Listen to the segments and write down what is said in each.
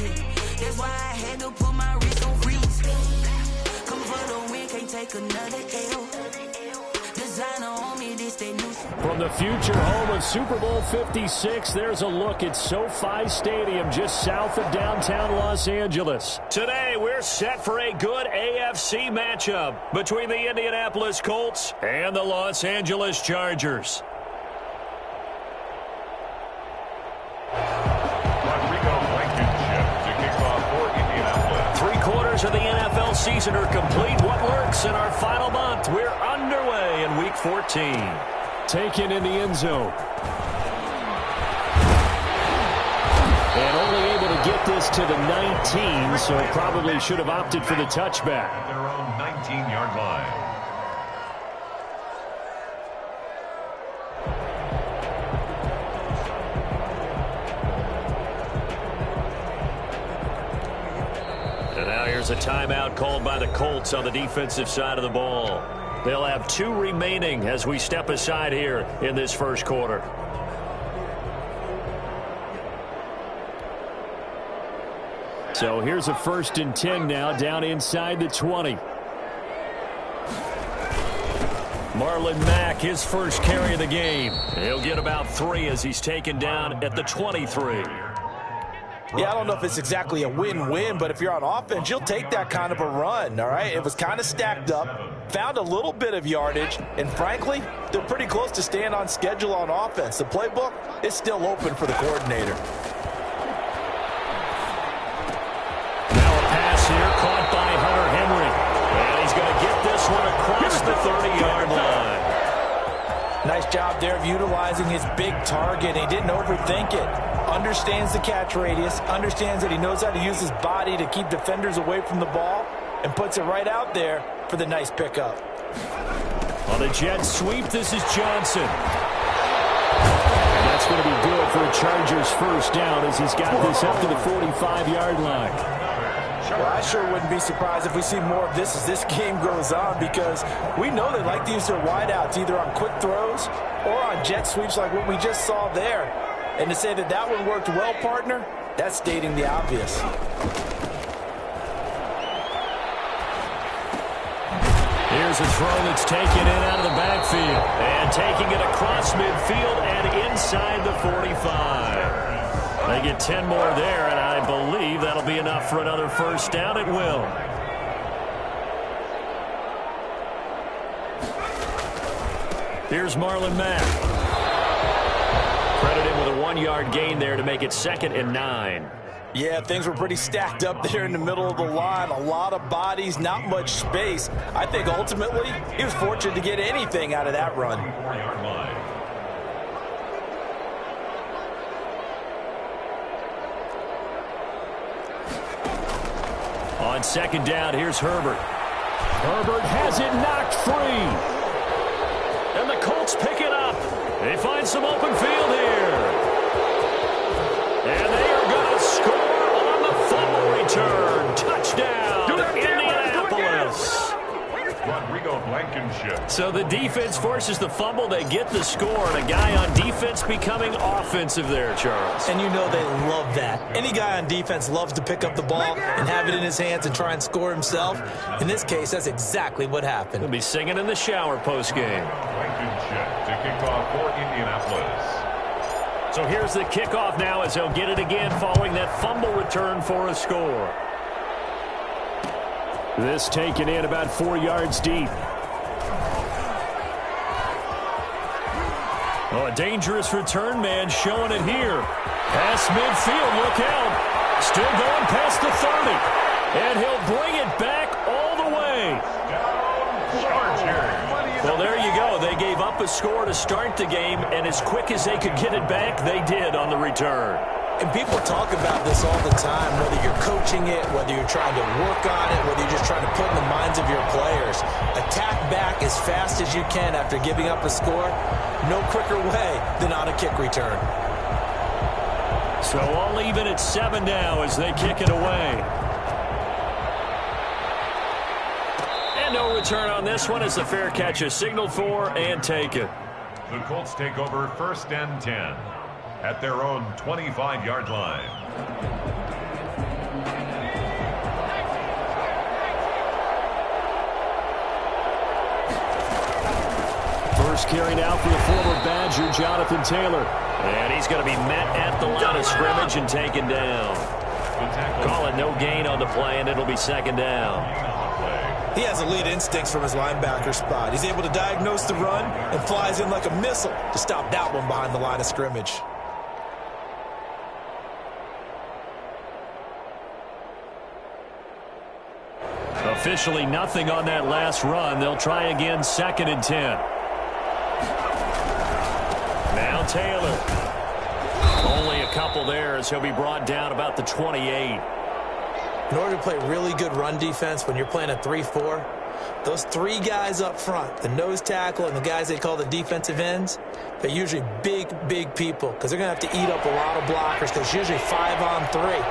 That's why I had to put my wrist on freeze. Come for the win, can't take another L. Designer on me, this they new. From the future home of Super Bowl 56, there's a look at SoFi Stadium just south of downtown Los Angeles. Today, we're set for a good AFC matchup between the Indianapolis Colts and the Los Angeles Chargers. Of the NFL season are complete. What lurks in our final month? We're underway in Week 14. Taken in the end zone. And only able to get this to the 19, so probably should have opted for the touchback. At their own 19-yard line. There's a timeout called by the Colts on the defensive side of the ball. They'll have 2 remaining as we step aside here in this first quarter. So here's a 1st and 10 now down inside the 20. Marlon Mack, his first carry of the game. He'll get about 3 as he's taken down at the 23. Yeah, I don't know if it's exactly a win-win, but if you're on offense, you'll take that kind of a run, all right? It was kind of stacked up, found a little bit of yardage, and frankly, they're pretty close to staying on schedule on offense. The playbook is still open for the coordinator. Now a pass here caught by Hunter Henry. And he's going to get this one across the 30-yard line. Nice job there of utilizing his big target. He didn't overthink it. Understands the catch radius, understands that he knows how to use his body to keep defenders away from the ball, and puts it right out there for the nice pickup. On the jet sweep, this is Johnson. And that's going to be good for a Chargers first down as he's got this up to the 45-yard line. Well, I sure wouldn't be surprised if we see more of this as this game goes on, because we know they like to use their wideouts either on quick throws or on jet sweeps like what we just saw there. And to say that that one worked well, partner, that's stating the obvious. Here's a throw that's taken in out of the backfield. And taking it across midfield and inside the 45. They get 10 more there, and I believe that'll be enough for another first down. It will. Here's Marlon Mack. Credit him with a 1-yard gain there to make it 2nd and 9. Yeah, things were pretty stacked up there in the middle of the line. A lot of bodies, not much space. I think ultimately he was fortunate to get anything out of that run. 4-yard line. On 2nd down, here's Herbert. Herbert has it knocked free. And the Colts pick it up. They find some open field here. And they are going to score on the fumble return. Touchdown, Indianapolis. Rodrigo Blankenship. So the defense forces the fumble. They get the score. And a guy on defense becoming offensive there, Charles. And you know they love that. Any guy on defense loves to pick up the ball and have it in his hands and try and score himself. In this case, that's exactly what happened. He'll be singing in the shower postgame. Blankenship to kick off for Indianapolis. So here's the kickoff now as he'll get it again following that fumble return for a score. This taken in about 4 yards deep. Oh, a dangerous return man showing it here. Past midfield, look out. Still going past the 30. And he'll bring it back all the way. Well, there you go. They gave up a score to start the game, and as quick as they could get it back, they did on the return. And people talk about this all the time, whether you're coaching it, whether you're trying to work on it, whether you're just trying to put in the minds of your players. Attack back as fast as you can after giving up a score. No quicker way than on a kick return. So all even at 7 now as they kick it away. And no return on this one as the fair catch is signaled for and taken. The Colts take over 1st and 10 at their own 25-yard line. first carry now for the former Badger, Jonathan Taylor. And he's going to be met at the line of scrimmage and taken down. Call it no gain on the play, and it'll be second down. He has elite instincts from his linebacker spot. He's able to diagnose the run and flies in like a missile to stop that one behind the line of scrimmage. Officially nothing on that last run. They'll try again, 2nd and 10. Now Taylor. Only a couple there as he'll be brought down about the 28. In order to play really good run defense when you're playing a 3-4, those three guys up front, the nose tackle and the guys they call the defensive ends, they're usually big people because they're going to have to eat up a lot of blockers because it's usually 5-on-3.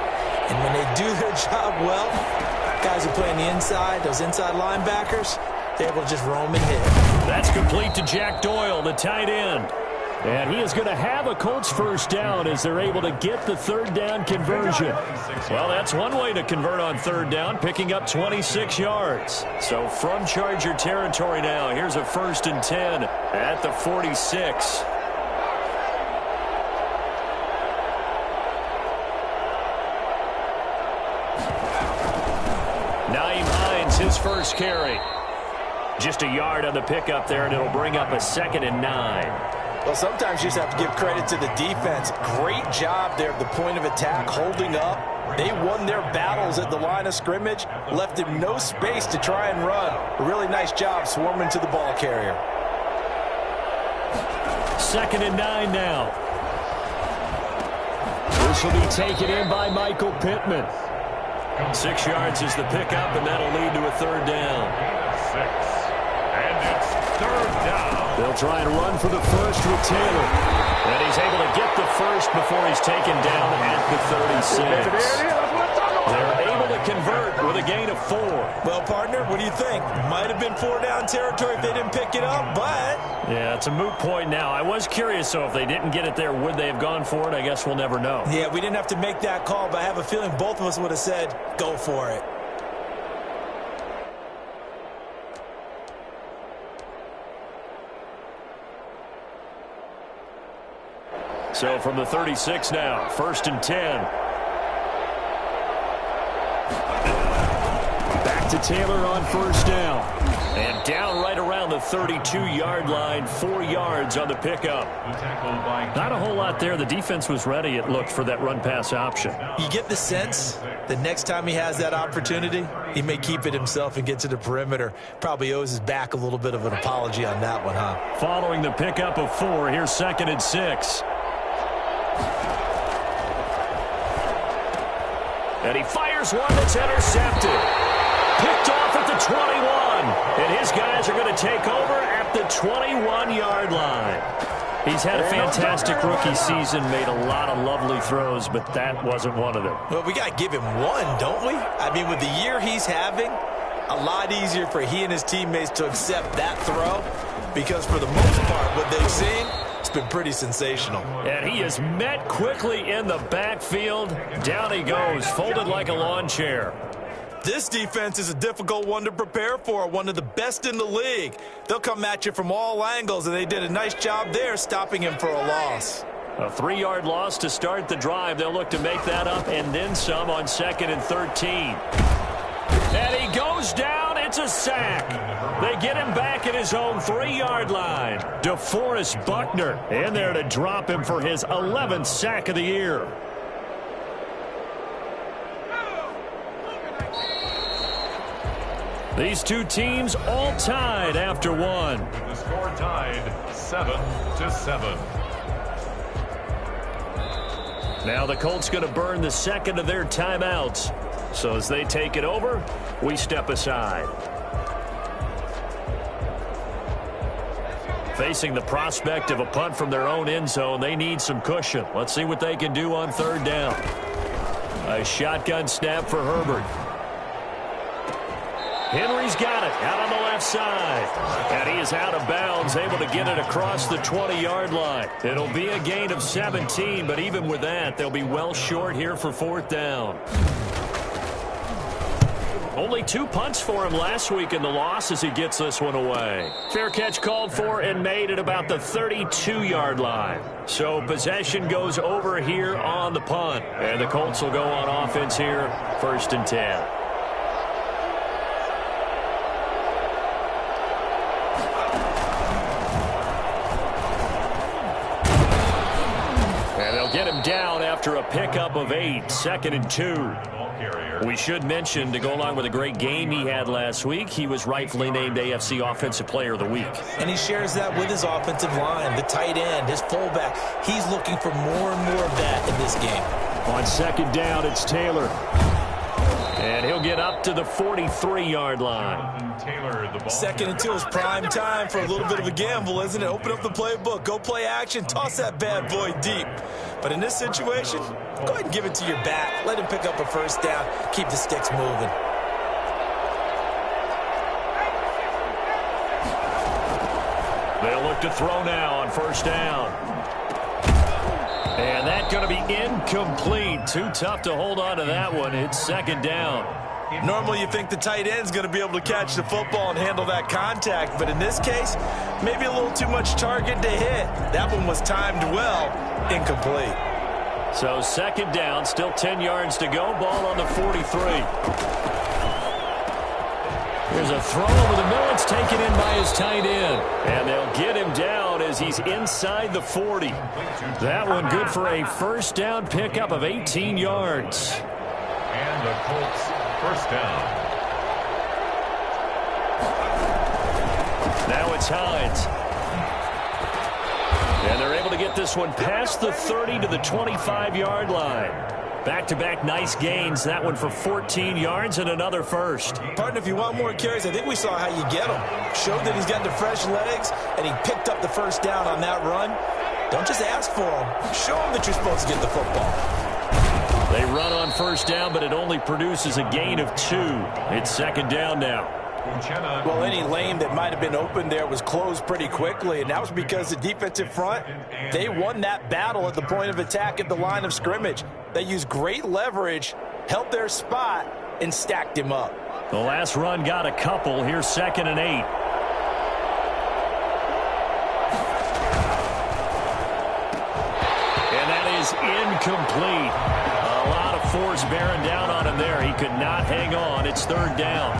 And when they do their job well, guys who play on the inside, those inside linebackers, they're able to just roam and hit. That's complete to Jack Doyle, the tight end. And he is going to have a Colts first down as they're able to get the third down conversion. Well, that's one way to convert on third down, picking up 26 yards. So from Charger territory now, here's a 1st and 10 at the 46. Nyheim Hines, his first carry. Just a yard on the pickup there, and it'll bring up a 2nd and 9. Well, sometimes you just have to give credit to the defense. Great job there at the point of attack, holding up. They won their battles at the line of scrimmage, left him no space to try and run. A really nice job swarming to the ball carrier. 2nd and 9 now. This will be taken in by Michael Pittman. 6 yards is the pickup, and that'll lead to a third down. 6. And it's third down. They'll try and run for the first with Taylor. And he's able to get the first before he's taken down at the 36. They're able to convert with a gain of 4. Well, partner, what do you think? Might have been 4-down territory if they didn't pick it up, but... Yeah, it's a moot point now. I was curious, so if they didn't get it there, would they have gone for it? I guess we'll never know. Yeah, we didn't have to make that call, but I have a feeling both of us would have said, go for it. So from the 36 now, 1st and 10. Back to Taylor on first down. And down right around the 32-yard line, 4 yards on the pickup. Not a whole lot there. The defense was ready, it looked, for that run-pass option. You get the sense that next time he has that opportunity, he may keep it himself and get to the perimeter. Probably owes his back a little bit of an apology on that one, huh? Following the pickup of 4, here's 2nd and 6. And he fires one that's intercepted. Picked off at the 21. And his guys are going to take over at the 21-yard line. He's had a fantastic rookie season, made a lot of lovely throws, but that wasn't one of them. Well, we got to give him one, don't we? I mean, with the year he's having, a lot easier for he and his teammates to accept that throw because for the most part, what they've seen, it's been pretty sensational. And he is met quickly in the backfield. Down he goes, folded like a lawn chair. This defense is a difficult one to prepare for, one of the best in the league. They'll come at you from all angles, and they did a nice job there stopping him for a loss. A 3-yard loss to start the drive. They'll look to make that up and then some on 2nd and 13. And he goes down. It's a sack. They get him back at his own 3-yard line. DeForest Buckner in there to drop him for his 11th sack of the year. These two teams all tied after one. The score tied 7-7. Now the Colts going to burn the second of their timeouts. So as they take it over, we step aside. Facing the prospect of a punt from their own end zone, they need some cushion. Let's see what they can do on third down. A shotgun snap for Herbert. Henry's got it out on the left side. And he is out of bounds, able to get it across the 20-yard line. It'll be a gain of 17, but even with that, they'll be well short here for fourth down. Only 2 punts for him last week in the loss as he gets this one away. Fair catch called for and made at about the 32-yard line. So possession goes over here on the punt. And the Colts will go on offense here, 1st and 10. And they'll get him down after a pickup of 8, 2nd and 2. We should mention, to go along with a great game he had last week, he was rightfully named AFC Offensive Player of the Week. And he shares that with his offensive line, the tight end, his fullback. He's looking for more and more of that in this game. On 2nd down, it's Taylor. And he'll get up to the 43-yard line. 2nd and 2 is prime time for a little bit of a gamble, isn't it? Open up the playbook, go play action, toss that bad boy deep. But in this situation, go ahead and give it to your back. Let him pick up a 1st down. Keep the sticks moving. They'll look to throw now on 1st down. And that's going to be incomplete. Too tough to hold on to that one. It's 2nd down. Normally you think the tight end's going to be able to catch the football and handle that contact, but in this case, maybe a little too much target to hit. That one was timed well, incomplete. So 2nd down, still 10 yards to go, ball on the 43. There's a throw over the middle, it's taken in by his tight end. And they'll get him down as he's inside the 40. That one good for a 1st down pickup of 18 yards. And the Colts 1st down. Now it's Hines. And they're able to get this one past the 30 to the 25-yard line. Back-to-back nice gains. That one for 14 yards and another 1st. Partner, if you want more carries, I think we saw how you get them. Showed that he's got the fresh legs, and he picked up the 1st down on that run. Don't just ask for them. Show them that you're supposed to get the football. They run on 1st down, but it only produces a gain of 2. It's 2nd down now. Well, any lane that might have been open there was closed pretty quickly, and that was because the defensive front, they won that battle at the point of attack at the line of scrimmage. They used great leverage, held their spot, and stacked him up. The last run got a couple. Here's 2nd and 8. And that is incomplete. A lot of force bearing down on him there. He could not hang on. It's 3rd down.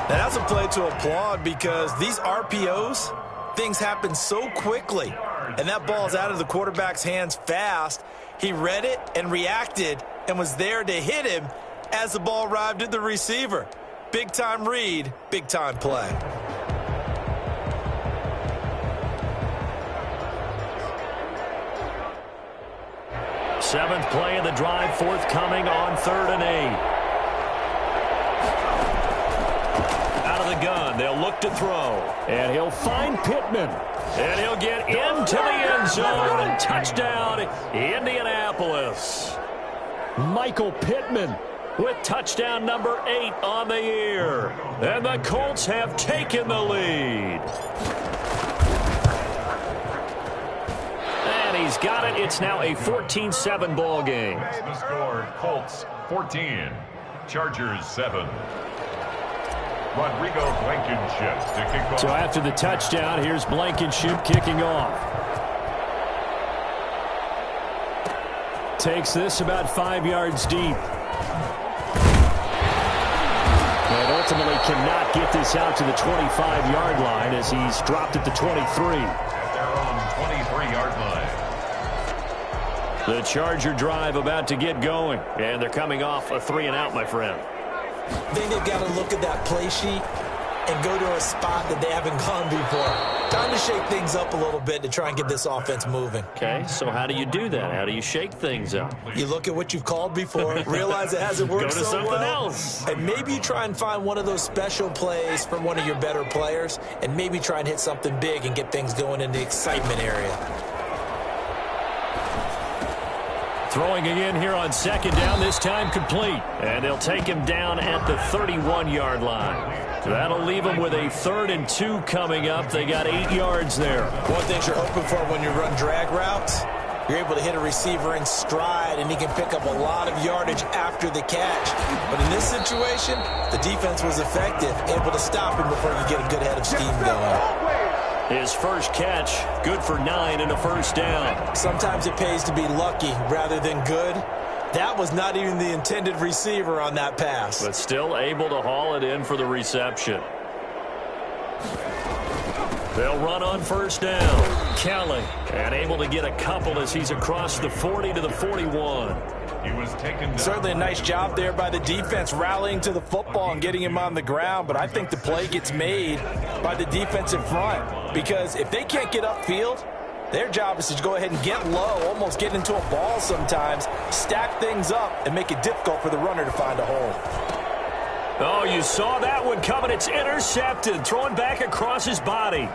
Now, that's a play to applaud because these RPOs, things happen so quickly. And that ball's out of the quarterback's hands fast. He read it and reacted and was there to hit him as the ball arrived at the receiver. Big-time read, big-time play. Seventh play of the drive forthcoming on 3rd and 8. Gun. They'll look to throw. And he'll find Pittman. And he'll get into the end zone. And touchdown, Indianapolis. Michael Pittman with touchdown number 8 on the year. And the Colts have taken the lead. And he's got it. It's now a 14-7 ball game. The score, Colts 14, Chargers 7. Rodrigo Blankenship to kick off. So after the touchdown, here's Blankenship kicking off. Takes this about 5 yards deep. And ultimately cannot get this out to the 25-yard line as he's dropped at the 23. At their own 23-yard line. The Charger drive about to get going. And they're coming off a 3-and-out, my friend. I think they've got to look at that play sheet and go to a spot that they haven't gone before. Time to shake things up a little bit to try and get this offense moving. Okay, so how do you do that? How do you shake things up? You look at what you've called before, realize it hasn't worked so well. Go to something else. And maybe you try and find one of those special plays from one of your better players, and maybe try and hit something big and get things going in the excitement area. Throwing again here on 2nd down, this time complete. And they'll take him down at the 31-yard line. That'll leave them with a 3rd and 2 coming up. They got 8 yards there. One thing you're hoping for when you run drag routes, You're able to hit a receiver in stride, and he can pick up a lot of yardage after the catch. But in this situation, the defense was effective, able to stop him before he could get a good head of steam going. His first catch, good for 9 and a first down. Sometimes it pays to be lucky rather than good. That was not even the intended receiver on that pass. But still able to haul it in for the reception. They'll run on first down. Kelly, and able to get a couple as he's across the 40 to the 41. He was taken down. Certainly a nice job there by the defense rallying to the football and getting him on the ground, but I think the play gets made by the defensive front, because if they can't get upfield, their job is to go ahead and get low, almost get into a ball sometimes, stack things up, and make it difficult for the runner to find a hole. Oh, you saw that one coming. It's intercepted. Throwing back across his body.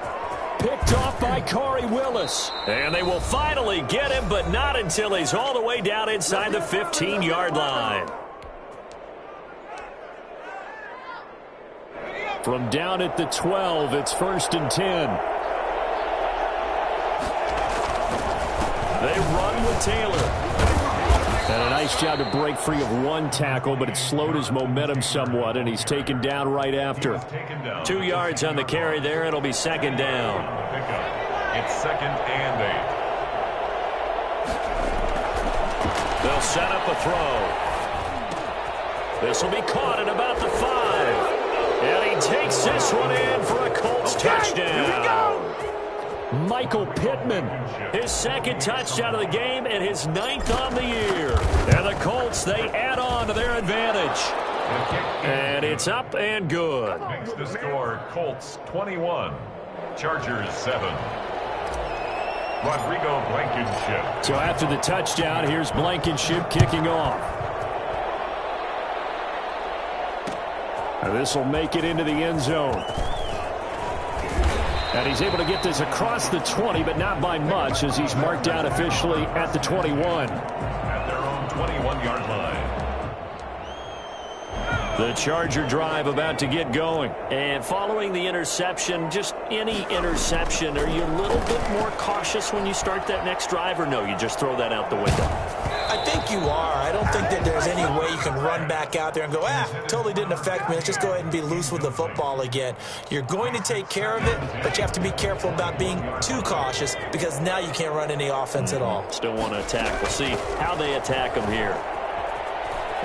Picked off by Corey Willis. And they will finally get him, but not until he's all the way down inside the 15-yard line. From down at the 12, it's 1st and 10. They run with Taylor. And a nice job to break free of one tackle, but it slowed his momentum somewhat, and he's taken down right after. 2 yards on the carry there. It'll be 2nd down. It's 2nd and 8. They'll set up a throw. This will be caught at about the 5. And he takes this one in for a Colts touchdown. Michael Pittman, his 2nd touchdown of the game and his 9th on the year. And the Colts, they add on to their advantage. And it's up and good. Makes the score Colts 21, Chargers 7. Rodrigo Blankenship. So after the touchdown, here's Blankenship kicking off. And this will make it into the end zone. And he's able to get this across the 20, but not by much, as he's marked down officially at the 21. At their own 21-yard line. The Charger drive about to get going. And following the interception, just any interception, are you a little bit more cautious when you start that next drive, or no, you just throw that out the window? I think you are. I don't think that there's any way you can run back out there and go, totally didn't affect me. Let's just go ahead and be loose with the football again. You're going to take care of it, but you have to be careful about being too cautious, because now you can't run any offense at all. Still want to attack. We'll see how they attack him here.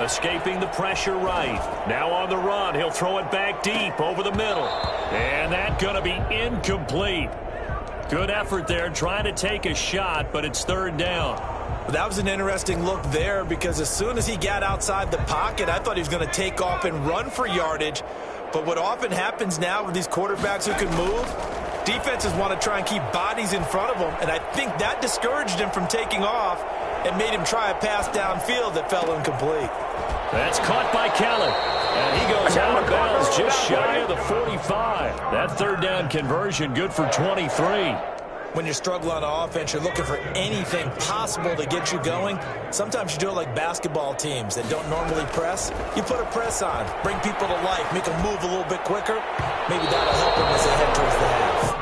Escaping the pressure right. Now on the run. He'll throw it back deep over the middle. And that's going to be incomplete. Good effort there trying to take a shot, but it's 3rd down. That was an interesting look there, because as soon as he got outside the pocket, I thought he was going to take off and run for yardage. But what often happens now with these quarterbacks who can move, defenses want to try and keep bodies in front of them, and I think that discouraged him from taking off and made him try a pass downfield that fell incomplete. That's caught by Kelly, and he goes out of bounds just shy of the 45. That 3rd down conversion good for 23. When you're struggling on offense, you're looking for anything possible to get you going. Sometimes you do it like basketball teams that don't normally press. You put a press on, bring people to life, make them move a little bit quicker. Maybe that'll help them as they head towards the half.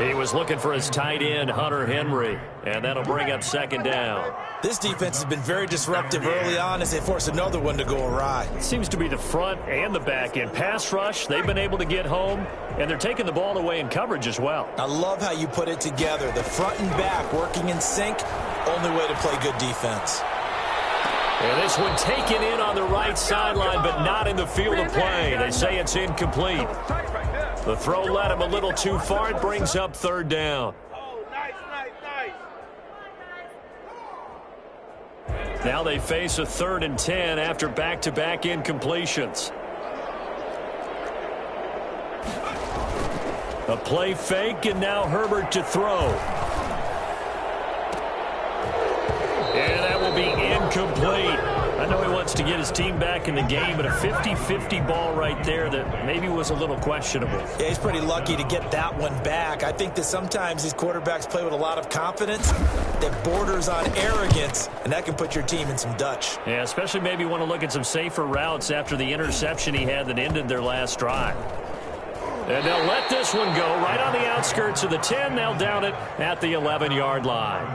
He was looking for his tight end, Hunter Henry, and that'll bring up 2nd down. This defense has been very disruptive early on as they force another one to go awry. It seems to be the front and the back end. Pass rush, they've been able to get home, and they're taking the ball away in coverage as well. I love how you put it together. The front and back working in sync, only way to play good defense. And this one taken in on the right sideline, but not in the field of play. They say it's incomplete. The throw led him a little too far. It brings up 3rd down. Now they face a 3rd and 10 after back-to-back incompletions. A play fake, and now Herbert to throw. And that will be incomplete. I know he wants to get his team back in the game, but a 50-50 ball right there that maybe was a little questionable. Yeah, he's pretty lucky to get that one back. I think that sometimes these quarterbacks play with a lot of confidence that borders on arrogance, and that can put your team in some Dutch. Yeah, especially maybe want to look at some safer routes after the interception he had that ended their last drive. And they'll let this one go right on the outskirts of the 10. They'll down it at the 11-yard line.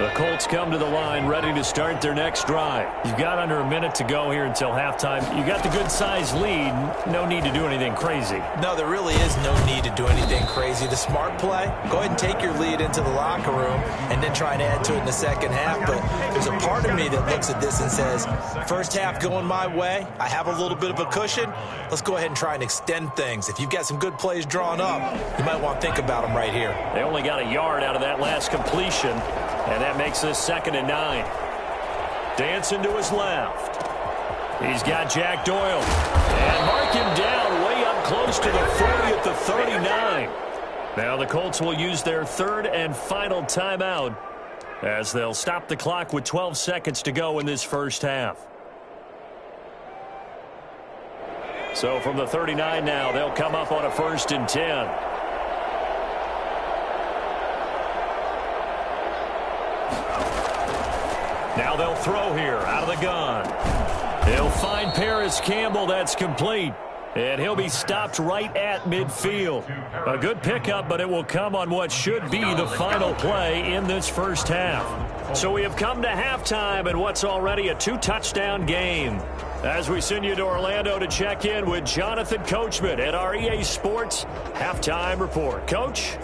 The Colts come to the line ready to start their next drive. You've got under a minute to go here until halftime. You got the good-sized lead. No need to do anything crazy. No, there really is no need to do anything crazy. The smart play, go ahead and take your lead into the locker room and then try and add to it in the second half. But there's a part of me that looks at this and says, first half going my way, I have a little bit of a cushion. Let's go ahead and try and extend things. If you've got some good plays drawn up, you might want to think about them right here. They only got a yard out of that last completion. And that makes this 2nd and 9. Dancing to his left. He's got Jack Doyle. And mark him down way up close to the 40 at the 39. Now the Colts will use their 3rd and final timeout as they'll stop the clock with 12 seconds to go in this first half. So from the 39 now, they'll come up on a 1st and 10. Now they'll throw here out of the gun. He'll find Paris Campbell. That's complete. And he'll be stopped right at midfield. A good pickup, but it will come on what should be the final play in this first half. So we have come to halftime in what's already a 2-touchdown game. As we send you to Orlando to check in with Jonathan Coachman at our EA Sports Halftime Report. Coach?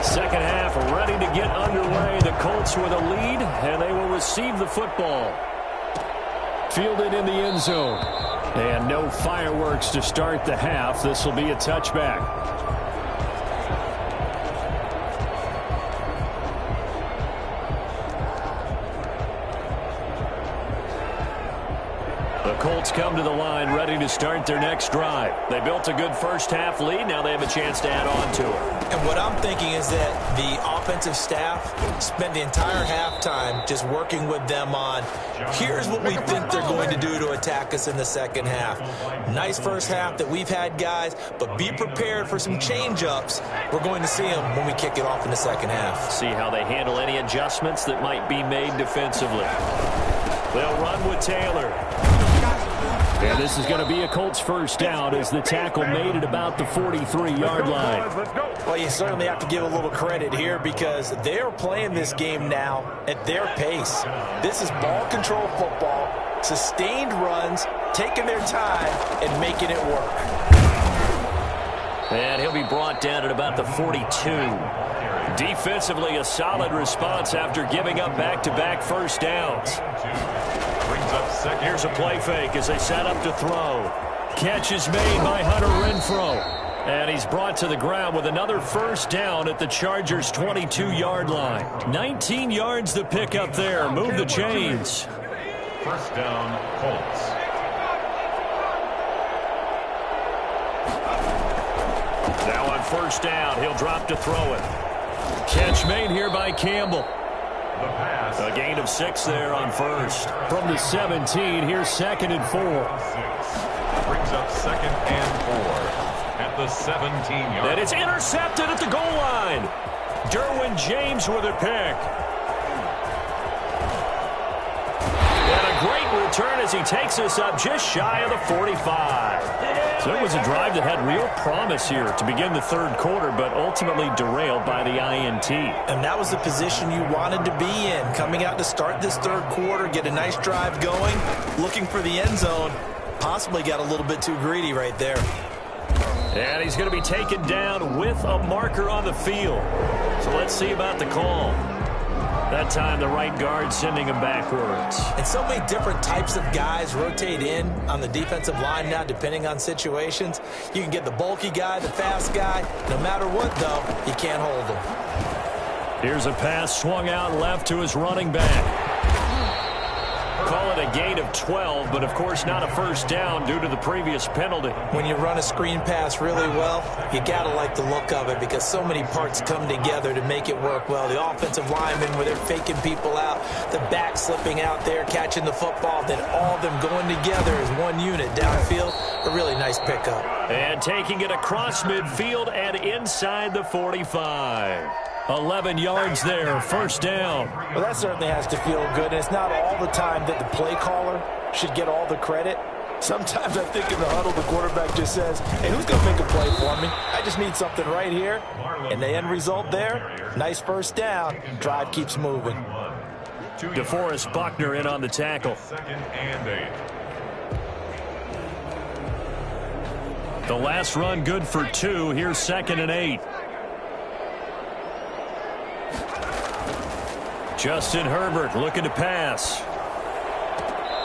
Second half ready to get underway. The Colts with a lead, and they will receive the football. Fielded in the end zone. And no fireworks to start the half. This will be a touchback. The Colts come to the line ready to start their next drive. They built a good first half lead. Now they have a chance to add on to it. And what I'm thinking is that the offensive staff spent the entire halftime just working with them on, here's what we think they're going to do to attack us in the second half. Nice first half that we've had, guys, but be prepared for some change-ups. We're going to see them when we kick it off in the second half. See how they handle any adjustments that might be made defensively. They'll run with Taylor. And this is going to be a Colts first down as the tackle made at about the 43-yard line. Well, you certainly have to give a little credit here because they're playing this game now at their pace. This is ball control football, sustained runs, taking their time and making it work. And he'll be brought down at about the 42. Defensively, a solid response after giving up back-to-back first downs. Here's a play fake as they set up to throw. Catch is made by Hunter Renfrow. And he's brought to the ground with another first down at the Chargers' 22-yard line. 19 yards to pick up there. Move the chains. First down, Colts. Now on first down, he'll drop to throw it. Catch made here by Campbell. A gain of 6 there on first. From the 17, here's 2nd and 4. Brings up 2nd and 4 at the 17-yard. And it's intercepted at the goal line. Derwin James with a pick. And a great return as he takes us up just shy of the 45. So it was a drive that had real promise here to begin the third quarter, but ultimately derailed by the INT. And that was the position you wanted to be in, coming out to start this third quarter, get a nice drive going, looking for the end zone. Possibly got a little bit too greedy right there. And he's going to be taken down with a marker on the field. So let's see about the call. That time, the right guard sending him backwards. And so many different types of guys rotate in on the defensive line now, depending on situations. You can get the bulky guy, the fast guy. No matter what, though, you can't hold him. Here's a pass swung out left to his running back. Call it a gain of 12, but of course not a first down due to the previous penalty. When you run a screen pass really well, you got to like the look of it because so many parts come together to make it work well. The offensive linemen where they're faking people out, the back slipping out there, catching the football, then all of them going together as one unit downfield. A really nice pickup. And taking it across midfield and inside the 45. 11 yards there, first down. Well, that certainly has to feel good. And it's not all the time that the play caller should get all the credit. Sometimes I think in the huddle, the quarterback just says, hey, who's going to make a play for me? I just need something right here. And the end result there, nice first down. Drive keeps moving. DeForest Buckner in on the tackle. 2nd and 8. The last run good for 2. Here's 2nd and 8. Justin Herbert looking to pass.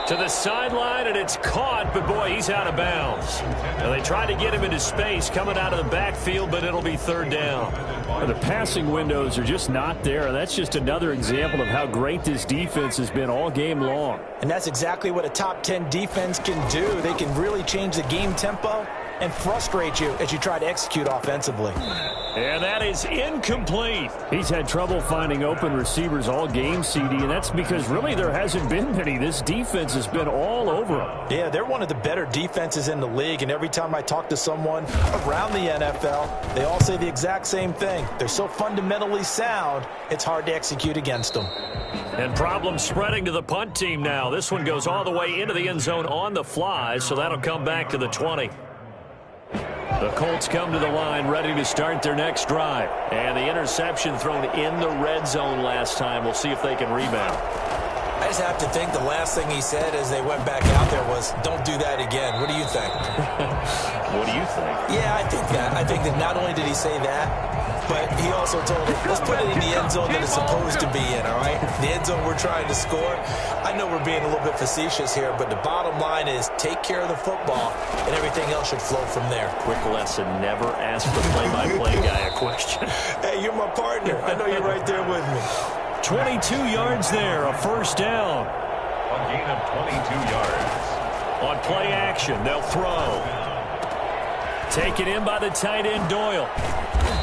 To the sideline, and it's caught, but boy, he's out of bounds. Now, they tried to get him into space coming out of the backfield, but it'll be 3rd down. Well, the passing windows are just not there, and that's just another example of how great this defense has been all game long. And that's exactly what a top 10 defense can do. They can really change the game tempo and frustrate you as you try to execute offensively. And that is incomplete. He's had trouble finding open receivers all game, CD, and that's because really there hasn't been many. This defense has been all over them. Yeah, they're one of the better defenses in the league, and every time I talk to someone around the NFL, they all say the exact same thing. They're so fundamentally sound, it's hard to execute against them. And problems spreading to the punt team now. This one goes all the way into the end zone on the fly, so that'll come back to the 20. The Colts come to the line ready to start their next drive. And the interception thrown in the red zone last time. We'll see if they can rebound. I just have to think the last thing he said as they went back out there was, don't do that again. What do you think? What do you think? Yeah, I think that. I think that not only did he say that, but he also told him, let's put it in the end zone that it's supposed to be in, all right? The end zone we're trying to score. I know we're being a little bit facetious here, but the bottom line is take care of the football, and everything else should flow from there. Quick lesson, never ask the play-by-play guy a question. Hey, you're my partner. I know you're right there with me. 22 yards there, a 1st down. A gain of 22 yards. On play action, they'll throw. Taken in by the tight end, Doyle.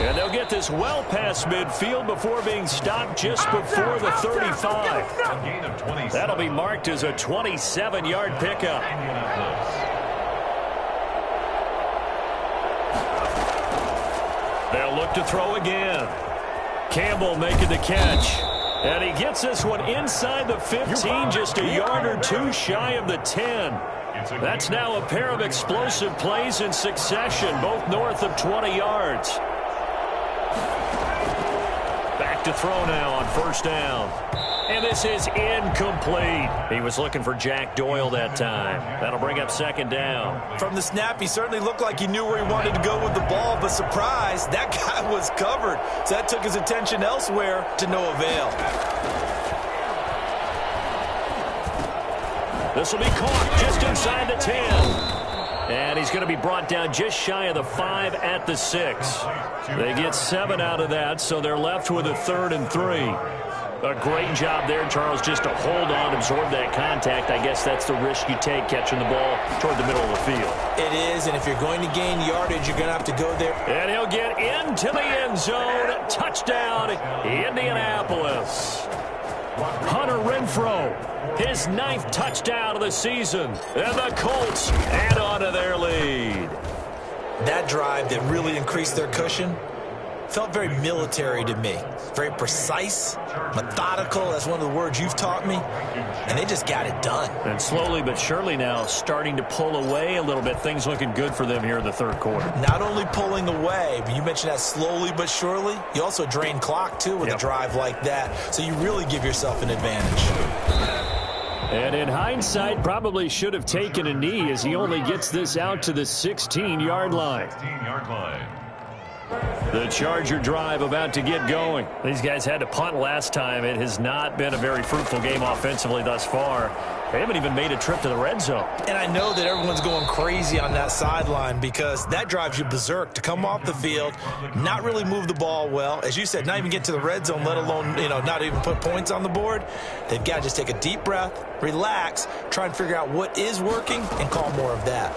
And they'll get this well past midfield before being stopped just before the 35. A gain of 27. That'll be marked as a 27-yard pickup. They'll look to throw again. Campbell making the catch. And he gets this one inside the 15, just a yard or 2 shy of the 10. That's now a pair of explosive plays in succession, both north of 20 yards. Back to throw now on 1st down. And this is incomplete. He was looking for Jack Doyle that time. That'll bring up 2nd down. From the snap, he certainly looked like he knew where he wanted to go with the ball, but surprise, that guy was covered. So that took his attention elsewhere to no avail. This will be caught just inside the 10. And he's going to be brought down just shy of the 5 at the 6. They get 7 out of that, so they're left with a 3rd and 3. A great job there, Charles, just to hold on, absorb that contact. I guess that's the risk you take catching the ball toward the middle of the field. It is, and if you're going to gain yardage, you're going to have to go there. And he'll get into the end zone. Touchdown, Indianapolis. Hunter Renfrow, his 9th touchdown of the season. And the Colts add on to their lead. That drive that really increased their cushion felt very military to me. Very precise, methodical. That's one of the words you've taught me. And they just got it done. And slowly but surely now starting to pull away a little bit. Things looking good for them here in the 3rd quarter. Not only pulling away, but you mentioned that slowly but surely. You also drain clock, too, with a drive like that. So you really give yourself an advantage. And in hindsight, probably should have taken a knee as he only gets this out to the 16-yard line. 16-yard line. The Charger drive about to get going. These guys had to punt last time. It has not been a very fruitful game offensively thus far. They haven't even made a trip to the red zone. And I know that everyone's going crazy on that sideline because that drives you berserk to come off the field, not really move the ball well. As you said, not even get to the red zone, let alone, not even put points on the board. They've got to just take a deep breath, relax, try and figure out what is working, and call more of that.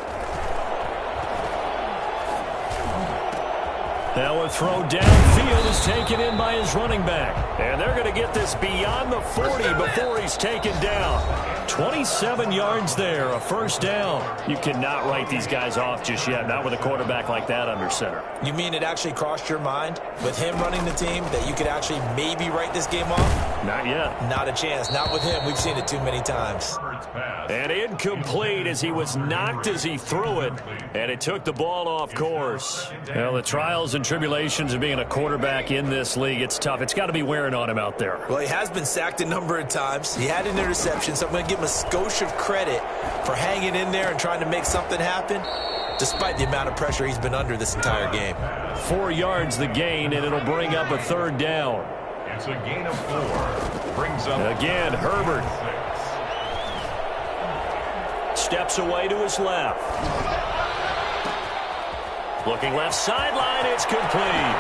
Now a throw downfield is taken in by his running back. And they're going to get this beyond the 40 before he's taken down. 27 yards there, a 1st down. You cannot write these guys off just yet, not with a quarterback like that under center. You mean it actually crossed your mind with him running the team that you could actually maybe write this game off? Not yet. Not a chance. Not with him. We've seen it too many times. And incomplete as he was knocked as he threw it, and it took the ball off course. Well, the trials and tribulations of being a quarterback in this league, it's tough. It's got to be wearing on him out there. Well, he has been sacked a number of times. He had an interception, so I'm going to give him a skosh of credit for hanging in there and trying to make something happen, despite the amount of pressure he's been under this entire game. 4 yards the gain, and it'll bring up a third down. It's a gain of 4. Brings up again, Herbert. 6. Steps away to his left. Looking left sideline, it's complete.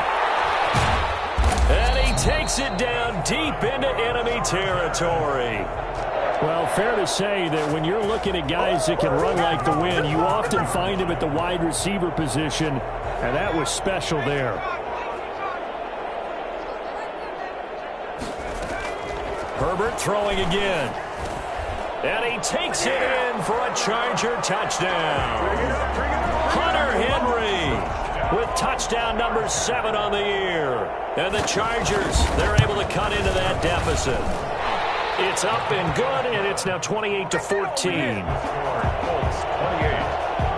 And he takes it down deep into enemy territory. Well, fair to say that when you're looking at guys that can run like the wind, you often find them at the wide receiver position, and that was special there. Herbert throwing again. And he takes it in for a Charger touchdown. Hunter Henry with touchdown number 7 on the year. And the Chargers, they're able to cut into that deficit. It's up and good, and it's now 28-14. Colts 28,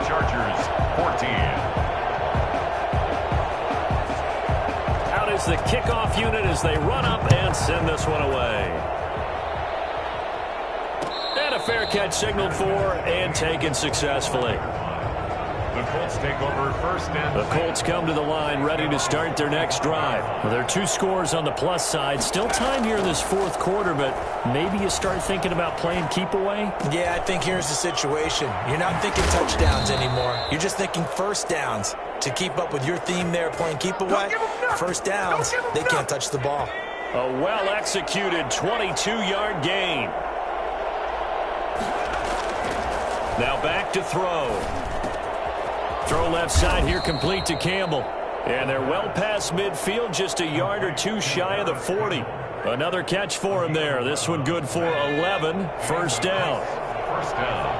Chargers 14. Out is the kickoff unit as they run up and send this one away. And a fair catch signaled for and taken successfully. The Colts take over first and The Colts come to the line ready to start their next drive. Well, there are 2 scores on the plus side. Still time here in this 4th quarter, but maybe you start thinking about playing keep away? Yeah, I think here's the situation. You're not thinking touchdowns anymore. You're just thinking first downs. To keep up with your theme there, playing keep away, first downs, they can't touch the ball. A well-executed 22-yard gain. Now back to throw. Throw left side here, complete to Campbell. And they're well past midfield, just a yard or 2 shy of the 40. Another catch for him there. This one good for 11. First down. First down.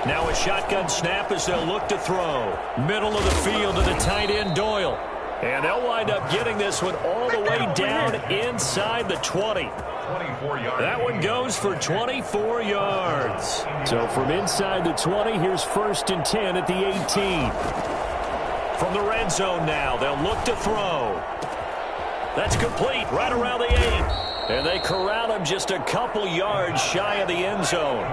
Now a shotgun snap as they'll look to throw. Middle of the field to the tight end, Doyle. And they'll wind up getting this one all the way down inside the 20. 24 yards. That one goes for 24 yards. So from inside the 20, here's 1st and 10 at the 18. From the red zone now, they'll look to throw. That's complete right around the 8. And they corral him just a couple yards shy of the end zone.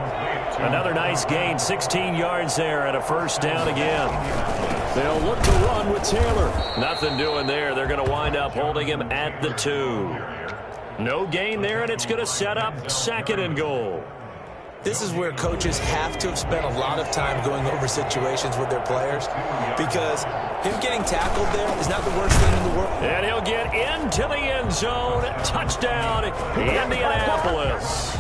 Another nice gain, 16 yards there and a first down again. They'll look to run with Taylor. Nothing doing there. They're going to wind up holding him at the 2. No gain there, and it's going to set up 2nd and goal. This is where coaches have to have spent a lot of time going over situations with their players, because him getting tackled there is not the worst thing in the world. And he'll get into the end zone. Touchdown, Indianapolis.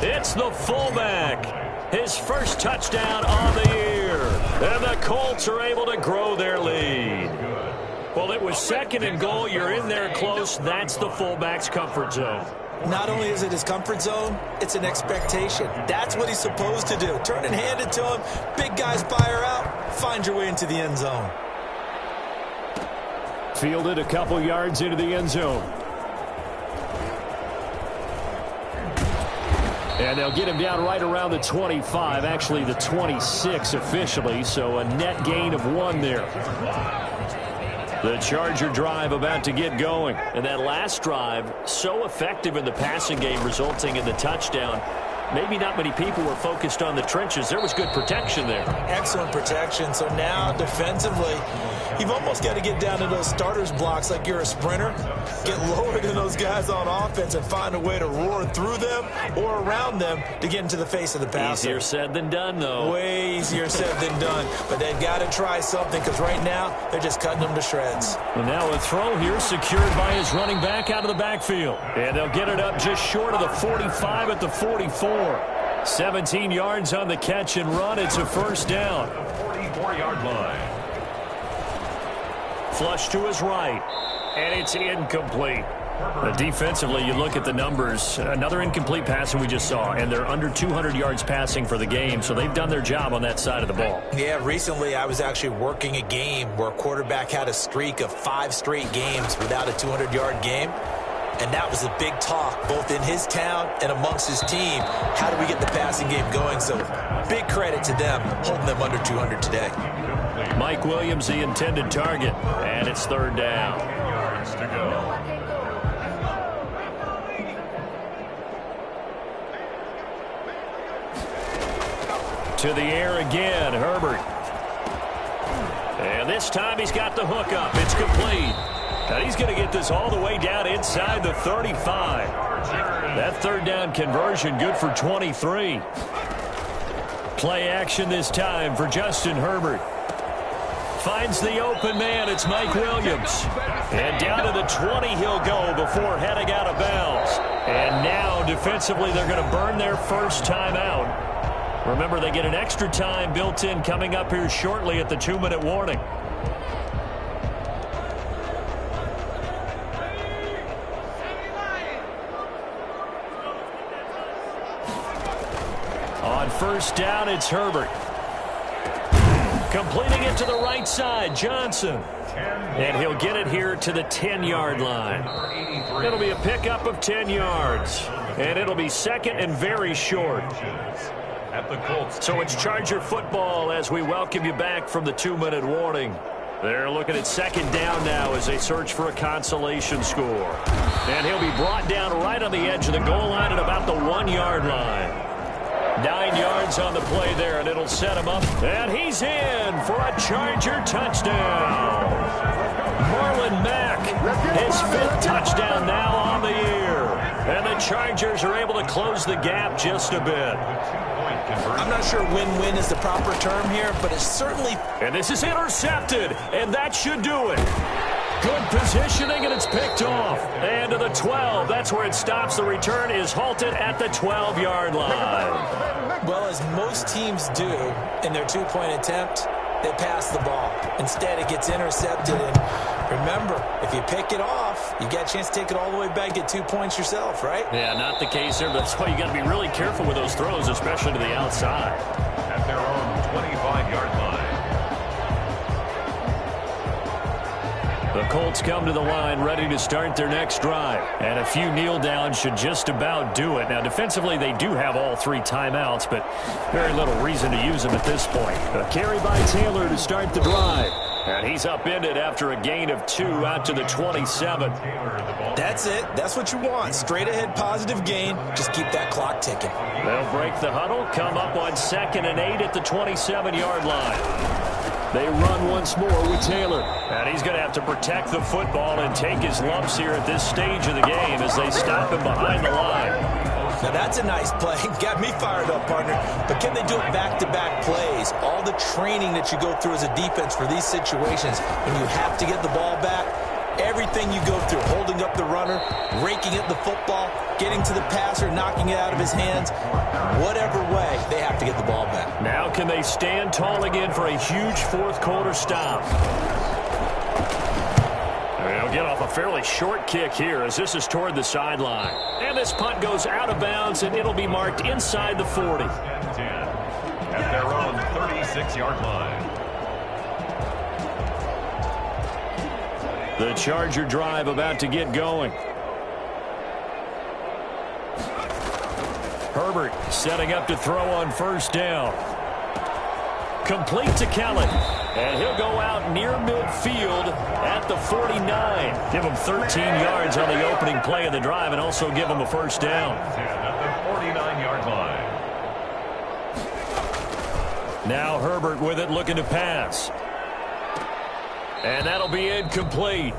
It's the fullback. His first touchdown on the year. And the Colts are able to grow their lead. Well, it was 2nd and goal. You're in there close. That's the fullback's comfort zone. Not only is it his comfort zone, it's an expectation. That's what he's supposed to do. Turn and hand it to him. Big guys fire out. Find your way into the end zone. Fielded a couple yards into the end zone. And they'll get him down right around the 25, actually the 26 officially, so a net gain of 1 there. The Charger drive about to get going. And that last drive, so effective in the passing game, resulting in the touchdown. Maybe not many people were focused on the trenches. There was good protection there. Excellent protection. So now defensively, you've almost got to get down to those starters blocks like you're a sprinter. Get lower than those guys on offense and find a way to roar through them or around them to get into the face of the passer. Easier said than done, though. Way easier said than done. But they've got to try something, because right now they're just cutting them to shreds. And now a throw here secured by his running back out of the backfield. And they'll get it up just short of the 45 at the 44. 17 yards on the catch and run. It's a first down. 44-yard line. Flush to his right. And it's incomplete. Defensively, you look at the numbers. Another incomplete pass that we just saw, and they're under 200 yards passing for the game, so they've done their job on that side of the ball. Yeah, recently I was actually working a game where a quarterback had a streak of 5 straight games without a 200-yard game, and that was a big talk both in his town and amongst his team. How do we get the passing game going? So big credit to them holding them under 200 today. Mike Williams, the intended target, and it's 3rd down. Yards to go. To the air again, Herbert. And this time he's got the hook up. It's complete. And he's going to get this all the way down inside the 35. That 3rd down conversion good for 23. Play action this time for Justin Herbert. Finds the open man. It's Mike Williams. And down to the 20 he'll go before heading out of bounds. And now defensively they're going to burn their first timeout. Remember, they get an extra time built in coming up here shortly at the 2-minute warning. On 1st down, it's Herbert. Completing it to the right side, Johnson. And he'll get it here to the 10-yard line. It'll be a pickup of 10 yards. And it'll be 2nd and very short. So it's Charger football as we welcome you back from the 2-minute warning. They're looking at 2nd down now as they search for a consolation score. And he'll be brought down right on the edge of the goal line at about the 1-yard line. 9 yards on the play there, and it'll set him up. And he's in for a Charger touchdown. Marlon Mack, his 5th touchdown now on the year. And the Chargers are able to close the gap just a bit. I'm not sure win-win is the proper term here, but it's certainly... And this is intercepted, and that should do it. Good positioning, and it's picked off. And to the 12, that's where it stops. The return is halted at the 12-yard line. Well, as most teams do in their 2-point attempt, they pass the ball. Instead, it gets intercepted. And remember, if you pick it off, you get a chance to take it all the way back, get 2 points yourself, right? Yeah, not the case there. That's why you got to be really careful with those throws, especially to the outside. At their own 25-yard line. The Colts come to the line ready to start their next drive. And a few kneel downs should just about do it. Now, defensively, they do have all 3 timeouts, but very little reason to use them at this point. A carry by Taylor to start the drive. And he's upended after a gain of 2 out to the 27. That's it. That's what you want. Straight ahead positive gain. Just keep that clock ticking. They'll break the huddle, come up on 2nd and 8 at the 27-yard line. They run once more with Taylor. And he's going to have to protect the football and take his lumps here at this stage of the game as they stop him behind the line. Now that's a nice play. Got me fired up, partner. But can they do it back-to-back plays? All the training that you go through as a defense for these situations, when you have to get the ball back, everything you go through, holding up the runner, raking at the football, getting to the passer, knocking it out of his hands, whatever way, they have to get the ball back. Now can they stand tall again for a huge 4th quarter stop? They'll get off a fairly short kick here as this is toward the sideline. And this punt goes out of bounds, and it'll be marked inside the 40. At their own 36-yard line. The Charger drive about to get going. Herbert setting up to throw on 1st down. Complete to Kellen. And he'll go out near midfield at the 49. Give him 13 yards on the opening play of the drive and also give him a 1st down. At the 49-yard line. Now Herbert with it, looking to pass. And that'll be incomplete.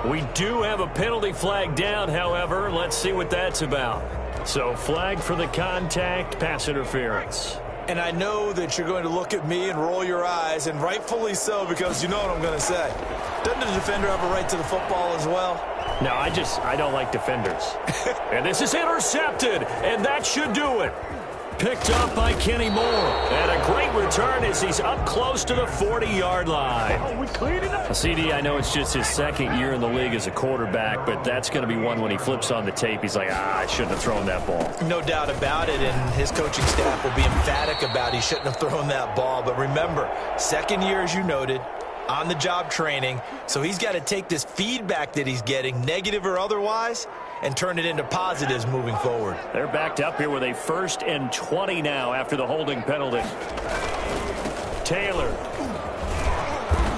We do have a penalty flag down, however. Let's see what that's about. So flag for the contact, pass interference. And I know that you're going to look at me and roll your eyes, and rightfully so, because you know what I'm going to say. Doesn't the defender have a right to the football as well? No, I don't like defenders. And this is intercepted, and that should do it. Picked up by Kenny Moore. And a great return as he's up close to the 40-yard line. CD, I know it's just his second year in the league as a quarterback, but that's going to be one when he flips on the tape. He's like, I shouldn't have thrown that ball. No doubt about it, and his coaching staff will be emphatic about he shouldn't have thrown that ball. But remember, second year, as you noted, on-the-job training, so he's got to take this feedback that he's getting, negative or otherwise, and turn it into positives moving forward. They're backed up here with a 1st and 20 now after the holding penalty. Taylor.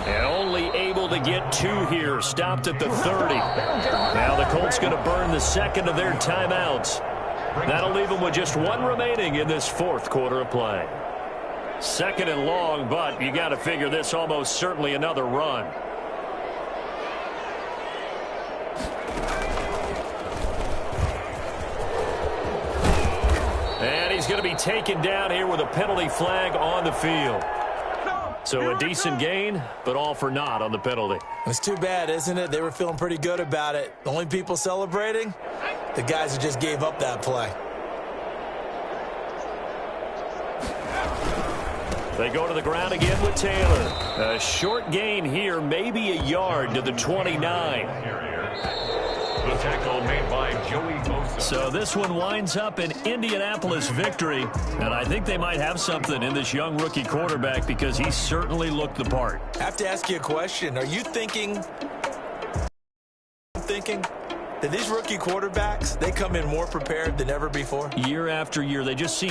And only able to get 2 here. Stopped at the 30. Now the Colts going to burn the second of their timeouts. That'll leave them with just 1 remaining in this 4th quarter of play. 2nd and long, but you got to figure this almost certainly another run. And he's going to be taken down here with a penalty flag on the field. So a decent gain, but all for naught on the penalty. It's too bad, isn't it? They were feeling pretty good about it. The only people celebrating, the guys who just gave up that play. They go to the ground again with Taylor. A short gain here, maybe a yard to the 29. The tackle made by Joey Bosa. So this one winds up an Indianapolis victory, and I think they might have something in this young rookie quarterback because he certainly looked the part. I have to ask you a question. Are you thinking that these rookie quarterbacks, they come in more prepared than ever before? Year after year, they just seem